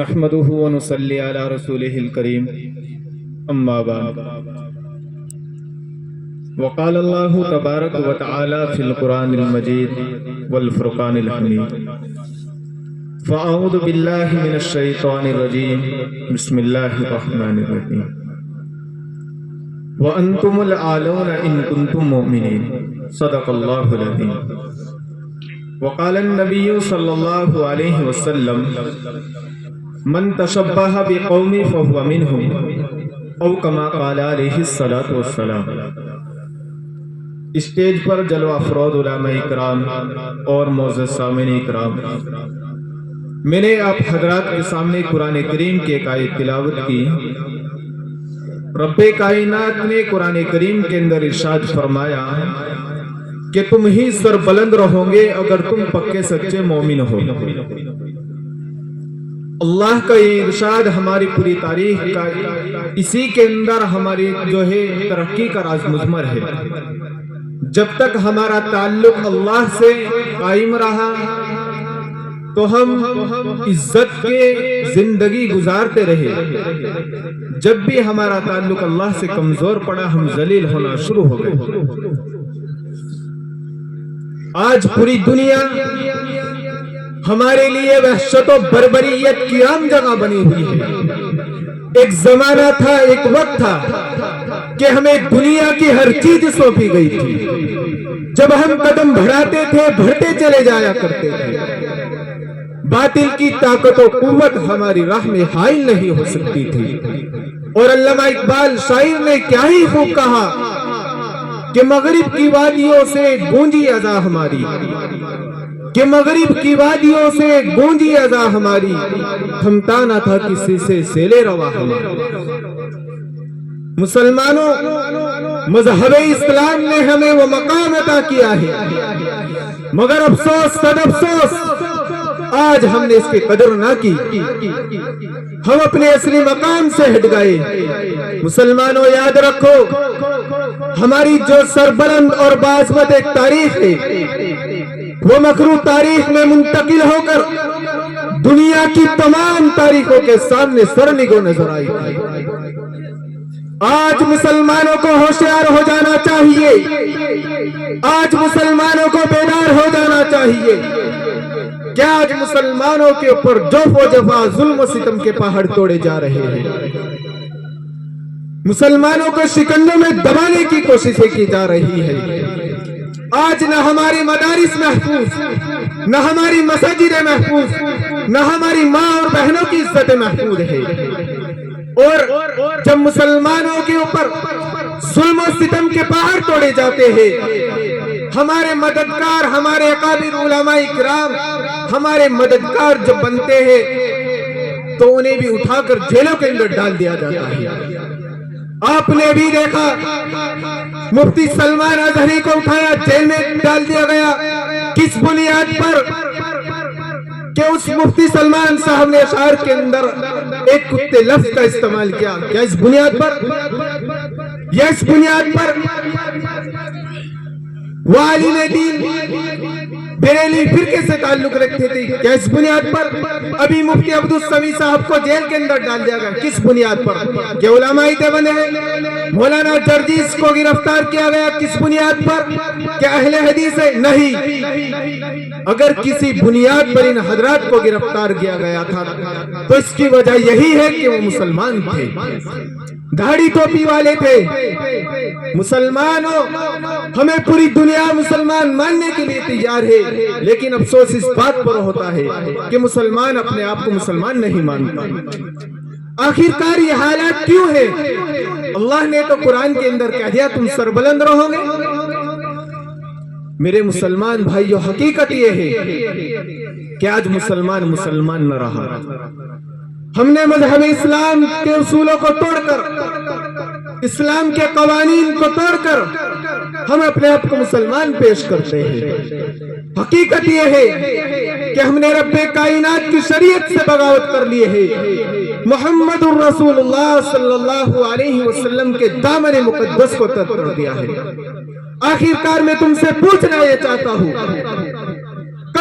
نحمده ونصلي على رسوله الكريم اما بعد وقال الله تبارك وتعالى في القرآن المجيد والفرقان الحميد فأعوذ بالله من الشيطان الرجيم بسم الله الرحمن الرحيم وأنتم الأعلون إن كنتم مؤمنين صدق الله العظيم وقال النبي صلى الله عليه وسلم من تشبه بقوم فهو منهم او كما قال علیہ الصلوۃ والسلام۔ اسٹیج پر جلوہ افراد علماء اکرام اور معزز سامعین اکرام، میں نے آپ حضرات کے سامنے قرآن کریم کی ایک آیت تلاوت کی۔ رب کائنات نے قرآن کریم کے اندر ارشاد فرمایا کہ تم ہی سر بلند رہو گے اگر تم پکے سچے مومن ہو۔ اللہ کا یہ ارشاد ہماری پوری تاریخ کا اسی کے اندر ہماری جو ہے ترقی کا راز مضمر ہے۔ جب تک ہمارا تعلق اللہ سے قائم رہا تو ہم عزت کے زندگی گزارتے رہے، جب بھی ہمارا تعلق اللہ سے کمزور پڑا ہم ذلیل ہونا شروع ہو گئے۔ آج پوری دنیا ہمارے لیے وحشت و بربریت کی عام جگہ بنی ہوئی ہے۔ ایک زمانہ تھا، ایک وقت تھا کہ ہمیں دنیا کی ہر چیز سونپی گئی تھی، جب ہم قدم بڑھاتے تھے بڑھتے چلے جایا کرتے تھے۔ باطل کی طاقت و قوت ہماری راہ میں حائل نہیں ہو سکتی تھی، اور علامہ اقبال شاعر نے کیا ہی خوب کہا کہ مغرب کی وادیوں سے گونجی اذا ہماری، کہ مغرب کی وادیوں سے گونجی اذا ہماری، تھمتا نہ تھا کسی سے سیلے روا ہمارا۔ مسلمانوں، مذہب اسلام نے ہمیں وہ مقام عطا کیا ہے، مگر افسوس صد افسوس آج ہم نے اس کی قدر نہ کی، ہم اپنے اصلی مقام سے ہٹ گئے۔ مسلمانوں یاد رکھو، ہماری جو سربلند اور باعظمت ایک تاریخ ہے، وہ مکروہ تاریخ میں منتقل ہو کر دنیا کی تمام تاریخوں کے سامنے سرنگو نظر آئی۔ آج مسلمانوں کو ہوشیار ہو جانا چاہیے، آج مسلمانوں کو بیدار ہو جانا چاہیے کہ آج مسلمانوں کے اوپر جوف و جفا، ظلم و ستم کے پہاڑ توڑے جا رہے ہیں، مسلمانوں کو شکنجوں میں دبانے کی کوششیں کی جا رہی ہے۔ آج نہ ہماری مدارس محفوظ، نہ ہماری مساجد محفوظ، نہ ہماری ماں اور بہنوں کی عزت محفوظ ہے، اور جب مسلمانوں کے اوپر ظلم و ستم کے پہاڑ توڑے جاتے ہیں، ہمارے مددگار، ہمارے اکابر علماء اکرام ہمارے مددگار جب بنتے ہیں تو انہیں بھی اٹھا کر جیلوں کے اندر ڈال دیا جاتا ہے۔ آپ نے بھی دیکھا مفتی سلمان اظہری کو اٹھایا جیل میں ڈال دیا گیا، کس بنیاد پر؟ کہ اس مفتی سلمان صاحب نے اشعار کے اندر ایک کتے لفظ کا استعمال کیا۔ کیا اس بنیاد پر؟ یا اس بنیاد پر وہ عالم دین بریلی فرقے سے تعلق رکھتے تھے؟ کیا اس بنیاد پر ابھی مفتی عبدالسمیع صاحب کو جیل کے اندر ڈال دیا گیا؟ کس بنیاد پر؟ کہ علماء دیوبند ہیں؟ مولانا جرجیس کو گرفتار کیا گیا کس بنیاد پر؟ کہ اہل حدیث ہے؟ نہیں۔ اگر کسی بنیاد پر ان حضرات کو گرفتار کیا گیا تھا تو اس کی وجہ یہی ہے کہ وہ مسلمان تھے، داڑھی ٹوپی والے تھے۔ مسلمانوں، ہمیں پوری دنیا مسلمان ماننے کے لیے تیار ہے، لیکن افسوس اس بات پر ہوتا ہے کہ مسلمان اپنے آپ کو مسلمان نہیں مانتا۔ آخرکار یہ حالات کیوں ہے؟ اللہ نے تو قرآن کے اندر کہہ دیا تم سربلند رہو گے۔ میرے مسلمان بھائیو، حقیقت یہ ہے کہ آج مسلمان نہ رہا۔ ہم نے مذہب اسلام کے اصولوں کو توڑ کر، اسلام کے قوانین کو توڑ کر ہم اپنے آپ کو مسلمان پیش کرتے ہیں۔ حقیقت یہ ہے کہ ہم نے رب کائنات کی شریعت سے بغاوت کر لی ہے، محمد الرسول اللہ صلی اللہ علیہ وسلم کے دامن مقدس کو ترک کر دیا ہے۔ آخرکار میں تم سے پوچھنا یہ چاہتا ہوں،